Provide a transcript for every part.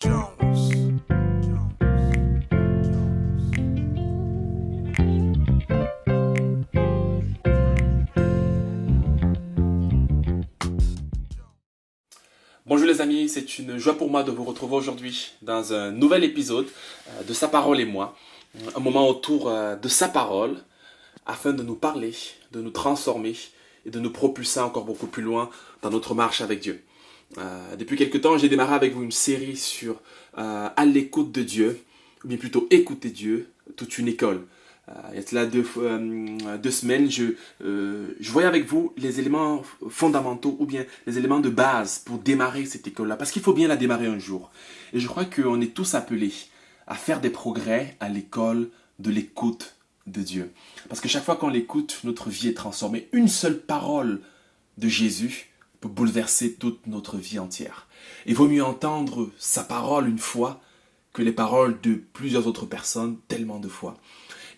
Jones. Bonjour les amis, c'est une joie pour moi de vous retrouver aujourd'hui dans un nouvel épisode de Sa parole et moi. Un moment autour de sa parole afin de nous parler, de nous transformer et de nous propulser encore beaucoup plus loin dans notre marche avec Dieu. Depuis quelque temps, j'ai démarré avec vous une série sur à l'écoute de Dieu, ou bien plutôt écouter Dieu, toute une école. Il y a cela deux semaines, je voyais avec vous les éléments fondamentaux ou bien les éléments de base pour démarrer cette école-là. Parce qu'il faut bien la démarrer un jour. Et je crois qu'on est tous appelés à faire des progrès à l'école de l'écoute de Dieu. Parce que chaque fois qu'on l'écoute, notre vie est transformée. Une seule parole de Jésus peut bouleverser toute notre vie entière. Il vaut mieux entendre sa parole une fois que les paroles de plusieurs autres personnes tellement de fois.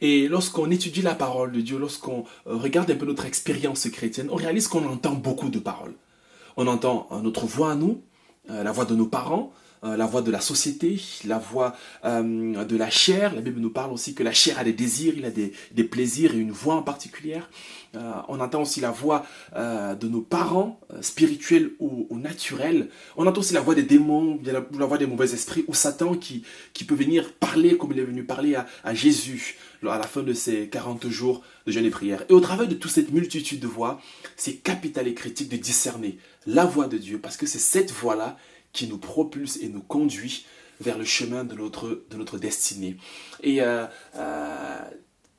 Et lorsqu'on étudie la parole de Dieu, lorsqu'on regarde un peu notre expérience chrétienne, on réalise qu'on entend beaucoup de paroles. On entend notre voix à nous, la voix de nos parents, la voix de la société, la voix de la chair. La Bible nous parle aussi que la chair a des désirs, il a des plaisirs et une voix en particulier. On entend aussi la voix de nos parents, spirituels ou naturels. On entend aussi la voix des démons, la voix des mauvais esprits, ou Satan qui peut venir parler comme il est venu parler à Jésus à la fin de ces 40 jours de jeûne et prière. Et au travers de toute cette multitude de voix, c'est capital et critique de discerner la voix de Dieu, parce que c'est cette voix-là qui nous propulse et nous conduit vers le chemin de notre destinée. Et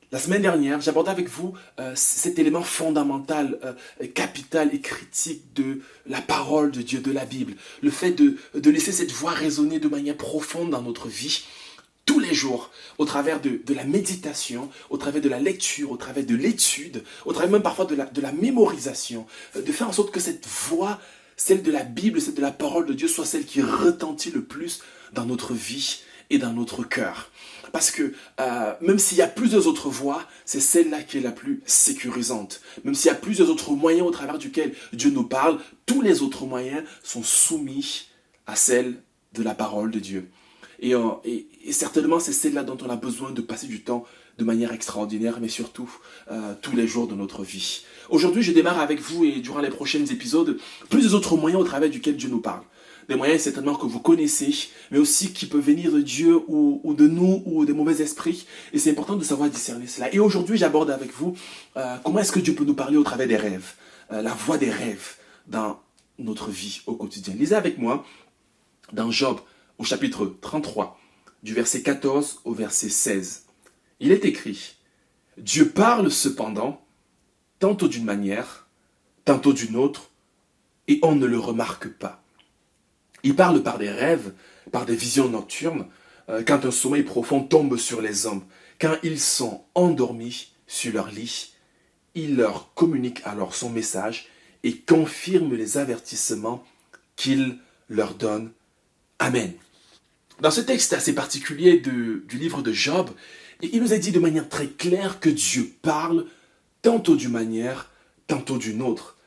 la semaine dernière, j'abordais avec vous cet élément fondamental, capital et critique de la parole de Dieu, de la Bible. Le fait de laisser cette voix résonner de manière profonde dans notre vie, tous les jours, au travers de la méditation, au travers de la lecture, au travers de l'étude, au travers même parfois de la mémorisation, de faire en sorte que cette voix, celle de la Bible, celle de la parole de Dieu, soit celle qui retentit le plus dans notre vie et dans notre cœur. Parce que même s'il y a plusieurs autres voies, c'est celle-là qui est la plus sécurisante. Même s'il y a plusieurs autres moyens au travers duquel Dieu nous parle, tous les autres moyens sont soumis à celle de la parole de Dieu. Et certainement, c'est celle-là dont on a besoin de passer du temps de manière extraordinaire, mais surtout tous les jours de notre vie. Aujourd'hui, je démarre avec vous et durant les prochains épisodes, plusieurs autres moyens au travers duquel Dieu nous parle. Des moyens certainement que vous connaissez, mais aussi qui peuvent venir de Dieu ou de nous ou des mauvais esprits. Et c'est important de savoir discerner cela. Et aujourd'hui, j'aborde avec vous comment est-ce que Dieu peut nous parler au travers des rêves, la voix des rêves dans notre vie au quotidien. Lisez avec moi dans Job, au chapitre 33, du verset 14 au verset 16. Il est écrit, « Dieu parle cependant, tantôt d'une manière, tantôt d'une autre, et on ne le remarque pas. Il parle par des rêves, par des visions nocturnes, quand un sommeil profond tombe sur les hommes, quand ils sont endormis sur leur lit, il leur communique alors son message et confirme les avertissements qu'il leur donne. Amen. » Dans ce texte assez particulier du livre de Job, il nous est dit de manière très claire que Dieu parle tantôt d'une manière, tantôt d'une autre.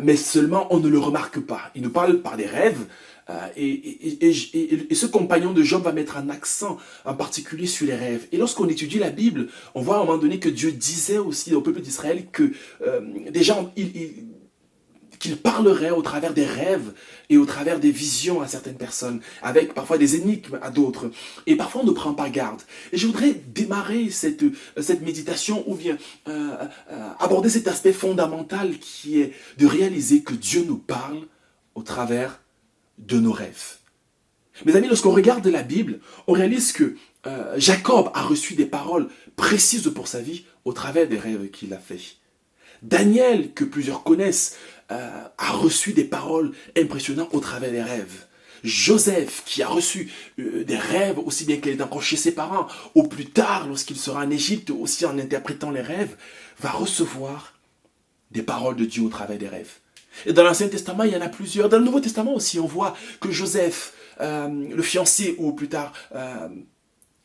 Mais seulement on ne le remarque pas. Il nous parle par des rêves et ce compagnon de Job va mettre un accent en particulier sur les rêves. Et lorsqu'on étudie la Bible, on voit à un moment donné que Dieu disait aussi au peuple d'Israël que déjà qu'il parlerait au travers des rêves et au travers des visions à certaines personnes, avec parfois des énigmes à d'autres. Et parfois on ne prend pas garde. Et je voudrais démarrer cette méditation ou bien aborder cet aspect fondamental qui est de réaliser que Dieu nous parle au travers de nos rêves. Mes amis, lorsqu'on regarde la Bible, on réalise que Jacob a reçu des paroles précises pour sa vie au travers des rêves qu'il a fait. Daniel, que plusieurs connaissent, a reçu des paroles impressionnantes au travers des rêves. Joseph, qui a reçu des rêves aussi bien qu'il est encore chez ses parents, ou plus tard, lorsqu'il sera en Égypte, aussi en interprétant les rêves, va recevoir des paroles de Dieu au travers des rêves. Et dans l'Ancien Testament, il y en a plusieurs. Dans le Nouveau Testament aussi, on voit que Joseph, le fiancé, ou plus tard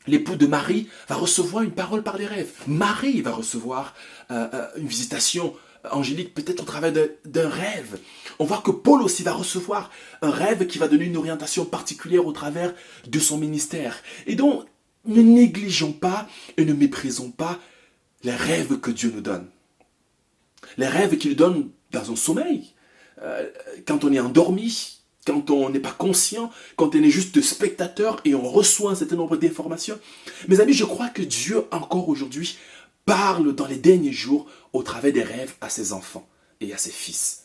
l'époux de Marie, va recevoir une parole par des rêves. Marie va recevoir une visitation Angélique, peut-être au travers d'un rêve. On voit que Paul aussi va recevoir un rêve qui va donner une orientation particulière au travers de son ministère. Et donc, ne négligeons pas et ne méprisons pas les rêves que Dieu nous donne. Les rêves qu'il donne dans un sommeil, quand on est endormi, quand on n'est pas conscient, quand on est juste spectateur et on reçoit un certain nombre d'informations. Mes amis, je crois que Dieu, encore aujourd'hui, parle dans les derniers jours au travers des rêves à ses enfants et à ses fils.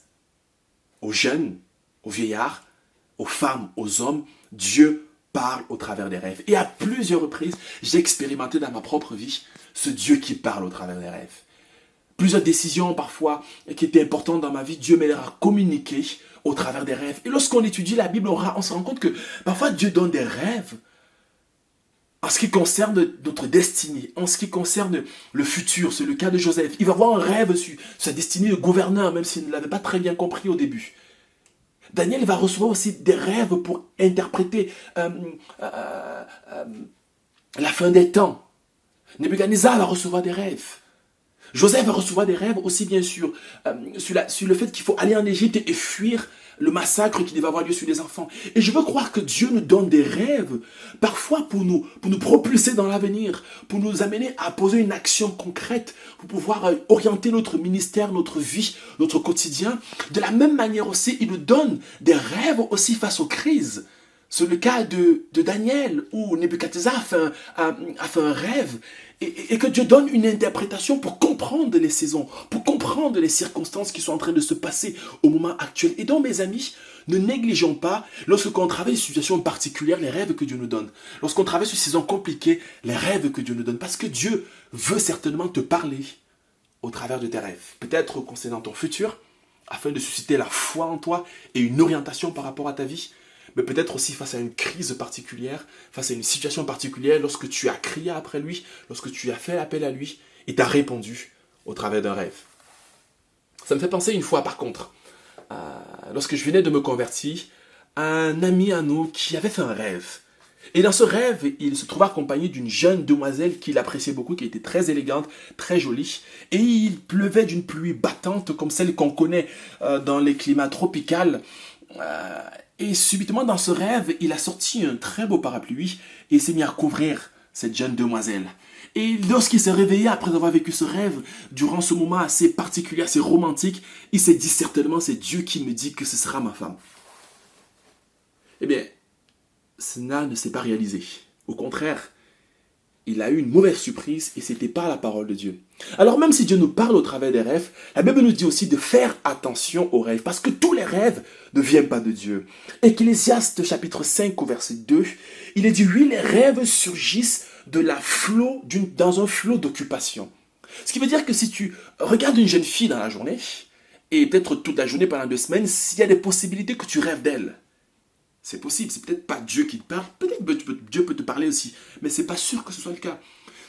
Aux jeunes, aux vieillards, aux femmes, aux hommes, Dieu parle au travers des rêves. Et à plusieurs reprises, j'ai expérimenté dans ma propre vie ce Dieu qui parle au travers des rêves. Plusieurs décisions parfois qui étaient importantes dans ma vie, Dieu m'aidera à communiquer au travers des rêves. Et lorsqu'on étudie la Bible, on se rend compte que parfois Dieu donne des rêves en ce qui concerne notre destinée, en ce qui concerne le futur. C'est le cas de Joseph. Il va avoir un rêve sur sa destinée de gouverneur, même s'il ne l'avait pas très bien compris au début. Daniel va recevoir aussi des rêves pour interpréter la fin des temps. Nebuchadnezzar va recevoir des rêves. Joseph va recevoir des rêves aussi bien sûr sur le fait qu'il faut aller en Égypte et fuir le massacre qui devait avoir lieu sur les enfants. Et je veux croire que Dieu nous donne des rêves, parfois pour nous propulser dans l'avenir, pour nous amener à poser une action concrète, pour pouvoir orienter notre ministère, notre vie, notre quotidien. De la même manière aussi, il nous donne des rêves aussi face aux crises. C'est le cas de Daniel, où Nebuchadnezzar a fait un rêve, et que Dieu donne une interprétation pour comprendre les saisons, pour comprendre les circonstances qui sont en train de se passer au moment actuel. Et donc, mes amis, ne négligeons pas, lorsqu'on travaille sur une situation particulière, les rêves que Dieu nous donne. Lorsqu'on travaille sur une saison compliquée, les rêves que Dieu nous donne. Parce que Dieu veut certainement te parler au travers de tes rêves. Peut-être concernant ton futur, afin de susciter la foi en toi et une orientation par rapport à ta vie. Mais peut-être aussi face à une crise particulière, face à une situation particulière, lorsque tu as crié après lui, lorsque tu as fait appel à lui, et t'as répondu au travers d'un rêve. Ça me fait penser une fois par contre, lorsque je venais de me convertir, à un ami à nous qui avait fait un rêve. Et dans ce rêve, il se trouvait accompagné d'une jeune demoiselle qu'il appréciait beaucoup, qui était très élégante, très jolie. Et il pleuvait d'une pluie battante comme celle qu'on connaît dans les climats tropicaux. Et subitement, dans ce rêve, il a sorti un très beau parapluie et il s'est mis à couvrir cette jeune demoiselle. Et lorsqu'il s'est réveillé après avoir vécu ce rêve, durant ce moment assez particulier, assez romantique, il s'est dit certainement, c'est Dieu qui me dit que ce sera ma femme. Eh bien, cela ne s'est pas réalisé. Au contraire, il a eu une mauvaise surprise et c'était pas la parole de Dieu. Alors même si Dieu nous parle au travers des rêves, la Bible nous dit aussi de faire attention aux rêves parce que tous les rêves ne viennent pas de Dieu. Ecclésiaste chapitre 5 au verset 2, il est dit oui, les rêves surgissent dans un flot d'occupation. Ce qui veut dire que si tu regardes une jeune fille dans la journée et peut-être toute la journée pendant 2 semaines, s'il y a des possibilités que tu rêves d'elle. C'est possible, c'est peut-être pas Dieu qui te parle, peut-être Dieu peut te parler aussi, mais c'est pas sûr que ce soit le cas.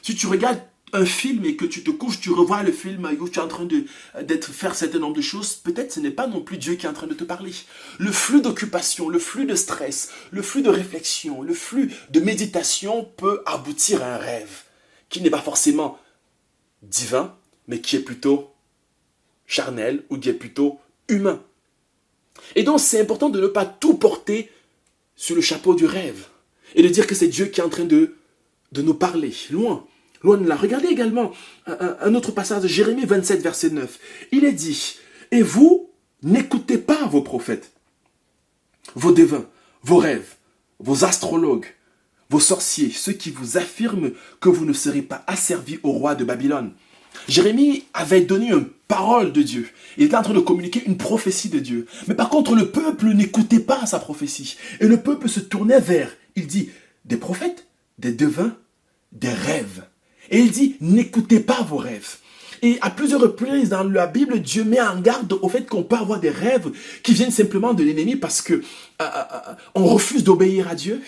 Si tu regardes un film et que tu te couches, tu revois le film où tu es en train faire un certain nombre de choses, peut-être ce n'est pas non plus Dieu qui est en train de te parler. Le flux d'occupation, le flux de stress, le flux de réflexion, le flux de méditation peut aboutir à un rêve qui n'est pas forcément divin, mais qui est plutôt charnel ou qui est plutôt humain. Et donc c'est important de ne pas tout porter sur le chapeau du rêve et de dire que c'est Dieu qui est en train de nous parler. Loin de là. Regardez également un autre passage de Jérémie 27, verset 9. Il est dit, et vous, n'écoutez pas vos prophètes, vos devins, vos rêves, vos astrologues, vos sorciers, ceux qui vous affirment que vous ne serez pas asservis au roi de Babylone. Jérémie avait donné une parole de Dieu. Il était en train de communiquer une prophétie de Dieu. Mais par contre, le peuple n'écoutait pas sa prophétie. Et le peuple se tournait vers, il dit, des prophètes, des devins, des rêves. Et il dit, n'écoutez pas vos rêves. Et à plusieurs reprises dans la Bible, Dieu met en garde au fait qu'on peut avoir des rêves qui viennent simplement de l'ennemi parce que on refuse d'obéir à Dieu.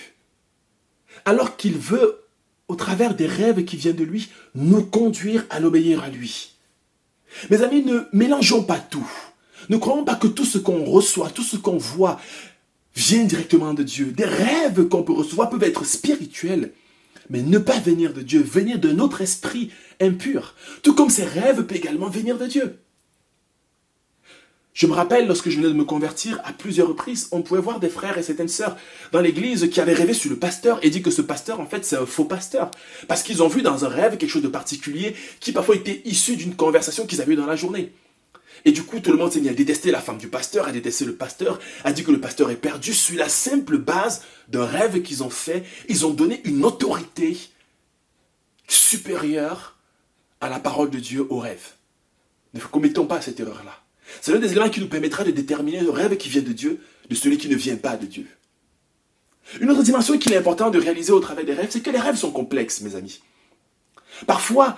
Alors qu'il veut, au travers des rêves qui viennent de lui, nous conduire à l'obéir à lui. Mes amis, ne mélangeons pas tout. Ne croyons pas que tout ce qu'on reçoit, tout ce qu'on voit, vient directement de Dieu. Des rêves qu'on peut recevoir peuvent être spirituels, mais ne pas venir de Dieu, venir de notre esprit impur. Tout comme ces rêves peuvent également venir de Dieu. Je me rappelle, lorsque je venais de me convertir, à plusieurs reprises, on pouvait voir des frères et certaines sœurs dans l'église qui avaient rêvé sur le pasteur et dit que ce pasteur, en fait, c'est un faux pasteur. Parce qu'ils ont vu dans un rêve quelque chose de particulier qui parfois était issu d'une conversation qu'ils avaient eue dans la journée. Et du coup, tout le monde s'est mis à détester la femme du pasteur, à détester le pasteur, à dire que le pasteur est perdu sur la simple base d'un rêve qu'ils ont fait. Ils ont donné une autorité supérieure à la parole de Dieu au rêve. Ne commettons pas cette erreur-là. C'est l'un des éléments qui nous permettra de déterminer le rêve qui vient de Dieu de celui qui ne vient pas de Dieu. Une autre dimension qu'il est important de réaliser au travers des rêves, c'est que les rêves sont complexes, mes amis. Parfois,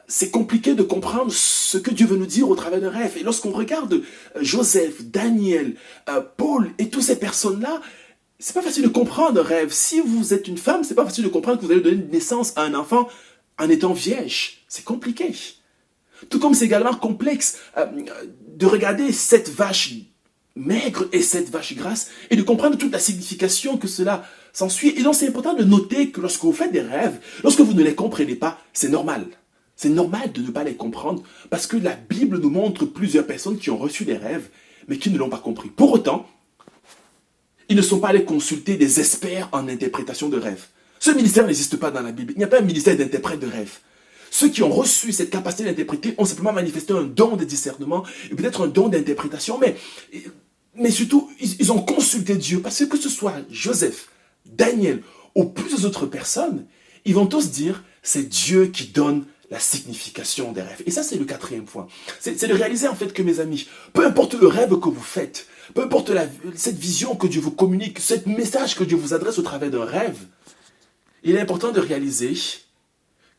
c'est compliqué de comprendre ce que Dieu veut nous dire au travers d'un rêve. Et lorsqu'on regarde Joseph, Daniel, Paul et toutes ces personnes-là, c'est pas facile de comprendre un rêve. Si vous êtes une femme, c'est pas facile de comprendre que vous allez donner naissance à un enfant en étant vierge. C'est compliqué. Tout comme c'est également complexe de regarder cette vache maigre et cette vache grasse et de comprendre toute la signification que cela s'ensuit. Et donc c'est important de noter que lorsque vous faites des rêves, lorsque vous ne les comprenez pas, c'est normal. C'est normal de ne pas les comprendre parce que la Bible nous montre plusieurs personnes qui ont reçu des rêves mais qui ne l'ont pas compris. Pour autant, ils ne sont pas allés consulter des experts en interprétation de rêves. Ce ministère n'existe pas dans la Bible. Il n'y a pas un ministère d'interprète de rêves. Ceux qui ont reçu cette capacité d'interpréter ont simplement manifesté un don de discernement et peut-être un don d'interprétation, mais surtout, ils ont consulté Dieu parce que ce soit Joseph, Daniel ou plusieurs autres personnes, ils vont tous dire c'est Dieu qui donne la signification des rêves. Et ça, c'est le quatrième point. C'est de réaliser en fait que, mes amis, peu importe le rêve que vous faites, peu importe cette vision que Dieu vous communique, ce message que Dieu vous adresse au travers d'un rêve, il est important de réaliser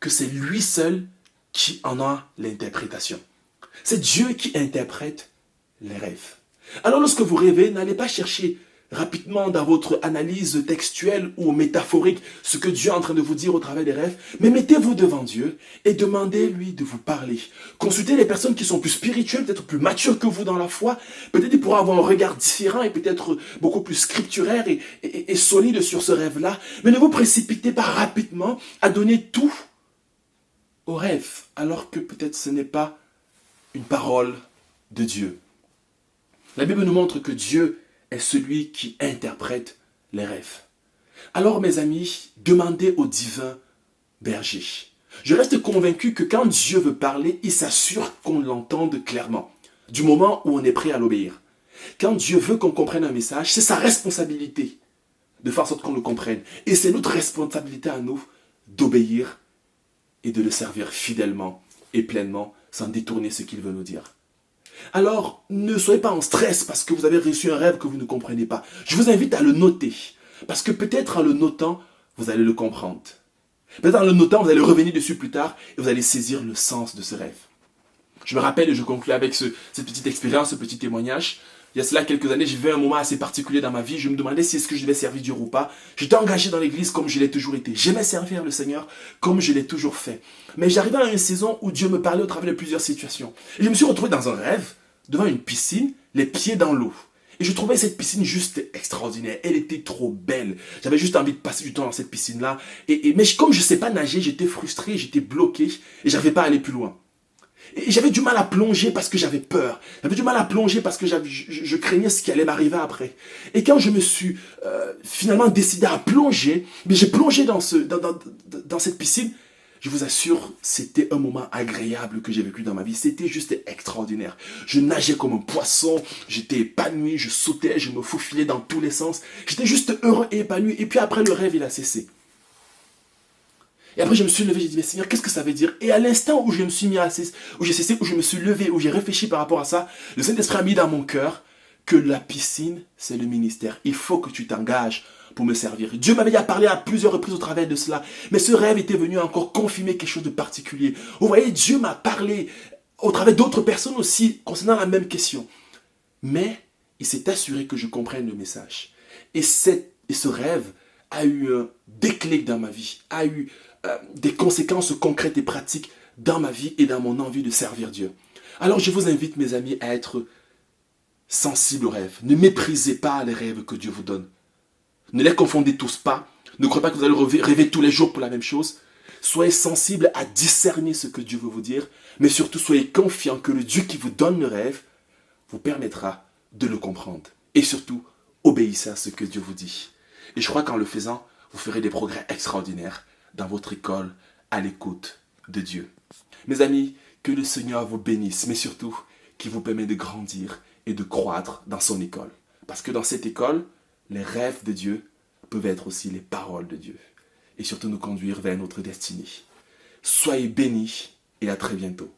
que c'est lui seul qui en a l'interprétation. C'est Dieu qui interprète les rêves. Alors lorsque vous rêvez, n'allez pas chercher rapidement dans votre analyse textuelle ou métaphorique ce que Dieu est en train de vous dire au travers des rêves, mais mettez-vous devant Dieu et demandez-lui de vous parler. Consultez les personnes qui sont plus spirituelles, peut-être plus matures que vous dans la foi, peut-être ils pourront avoir un regard différent et peut-être beaucoup plus scripturaire et solide sur ce rêve-là, mais ne vous précipitez pas rapidement à donner tout au rêve, alors que peut-être ce n'est pas une parole de Dieu. La Bible nous montre que Dieu est celui qui interprète les rêves. Alors, mes amis, demandez au divin berger. Je reste convaincu que quand Dieu veut parler, il s'assure qu'on l'entende clairement, du moment où on est prêt à l'obéir. Quand Dieu veut qu'on comprenne un message, c'est sa responsabilité de faire en sorte qu'on le comprenne. Et c'est notre responsabilité à nous d'obéir et de le servir fidèlement et pleinement sans détourner ce qu'il veut nous dire. Alors, ne soyez pas en stress parce que vous avez reçu un rêve que vous ne comprenez pas. Je vous invite à le noter, parce que peut-être en le notant, vous allez le comprendre. Peut-être en le notant, vous allez revenir dessus plus tard et vous allez saisir le sens de ce rêve. Je me rappelle et je conclue avec cette petite expérience, ce petit témoignage. Il y a cela quelques années, j'ai vu un moment assez particulier dans ma vie. Je me demandais si est-ce que je devais servir Dieu ou pas. J'étais engagé dans l'église comme je l'ai toujours été. J'aimais servir le Seigneur comme je l'ai toujours fait. Mais j'arrivais à une saison où Dieu me parlait au travers de plusieurs situations. Et je me suis retrouvé dans un rêve, devant une piscine, les pieds dans l'eau. Et je trouvais cette piscine juste extraordinaire. Elle était trop belle. J'avais juste envie de passer du temps dans cette piscine-là. Mais comme je ne sais pas nager, j'étais frustré, j'étais bloqué et je n'arrivais pas à aller plus loin. Et j'avais du mal à plonger parce que j'avais peur. J'avais du mal à plonger parce que je craignais ce qui allait m'arriver après. Et quand je me suis finalement décidé à plonger, mais j'ai plongé dans cette piscine, je vous assure, c'était un moment agréable que j'ai vécu dans ma vie. C'était juste extraordinaire. Je nageais comme un poisson, j'étais épanoui, je sautais, je me faufilais dans tous les sens. J'étais juste heureux et épanoui. Et puis après, le rêve, il a cessé. Et après, je me suis levé, j'ai dit, mais Seigneur, qu'est-ce que ça veut dire? Et à l'instant où je me suis mis où j'ai cessé, où je me suis levé, où j'ai réfléchi par rapport à ça, le Saint-Esprit a mis dans mon cœur que la piscine, c'est le ministère. Il faut que tu t'engages pour me servir. Dieu m'avait déjà parlé à plusieurs reprises au travers de cela, mais ce rêve était venu encore confirmer quelque chose de particulier. Vous voyez, Dieu m'a parlé au travers d'autres personnes aussi concernant la même question. Mais il s'est assuré que je comprenne le message. Et ce rêve a eu un déclic dans ma vie, a eu des conséquences concrètes et pratiques dans ma vie et dans mon envie de servir Dieu. Alors je vous invite, mes amis, à être sensibles aux rêves. Ne méprisez pas les rêves que Dieu vous donne. Ne les confondez tous pas. Ne croyez pas que vous allez rêver tous les jours pour la même chose. Soyez sensibles à discerner ce que Dieu veut vous dire, mais surtout soyez confiants que le Dieu qui vous donne le rêve vous permettra de le comprendre. Et surtout, obéissez à ce que Dieu vous dit. Et je crois qu'en le faisant, vous ferez des progrès extraordinaires dans votre école à l'écoute de Dieu. Mes amis, que le Seigneur vous bénisse, mais surtout qu'il vous permet de grandir et de croître dans son école. Parce que dans cette école, les rêves de Dieu peuvent être aussi les paroles de Dieu. Et surtout nous conduire vers notre destinée. Soyez bénis et à très bientôt.